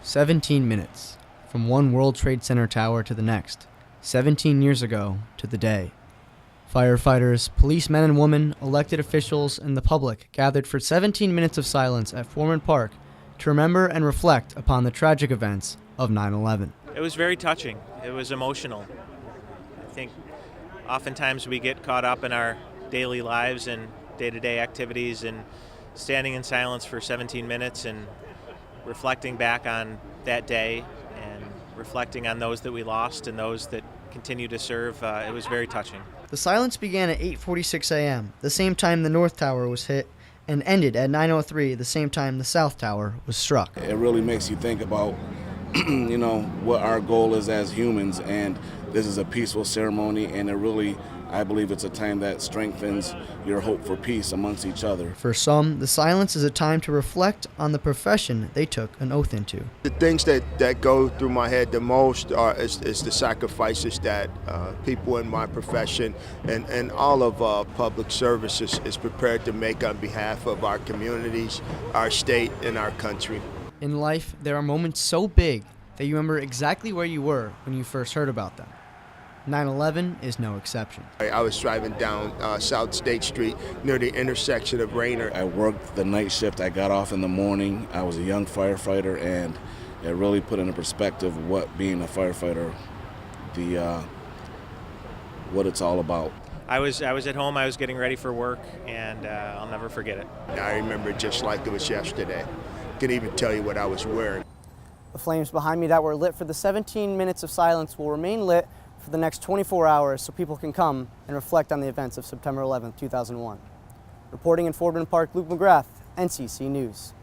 17 minutes, from one World Trade Center tower to the next, 17 years ago to the day. Firefighters, policemen and women, elected officials, and the public gathered for 17 minutes of silence at Foreman Park to remember and reflect upon the tragic events of 9/11. It was very touching. It was emotional. I think oftentimes we get caught up in our daily lives and day-to-day activities, and standing in silence for 17 minutes and reflecting back on that day and reflecting on those that we lost and those that continue to serve, it was very touching. The silence began at 8:46 a.m., the same time the North Tower was hit, and ended at 9:03, the same time the South Tower was struck. It really makes you think about, what our goal is as humans, and this is a peaceful ceremony, and I believe it's a time that strengthens your hope for peace amongst each other. For some, the silence is a time to reflect on the profession they took an oath into. The things that go through my head the most is the sacrifices that people in my profession and all of public services is prepared to make on behalf of our communities, our state, and our country. In life, there are moments so big that you remember exactly where you were when you first heard about them. 9/11 is no exception. I was driving down South State Street near the intersection of Rainer. I worked the night shift. I got off in the morning. I was a young firefighter, and it really put into perspective what being a firefighter, what it's all about. I was at home, I was getting ready for work, and I'll never forget it. I remember it just like it was yesterday. I can even tell you what I was wearing. The flames behind me that were lit for the 17 minutes of silence will remain lit for the next 24 hours so people can come and reflect on the events of September 11th, 2001. Reporting in Foreman Park, Silence-McGrath, NCC News.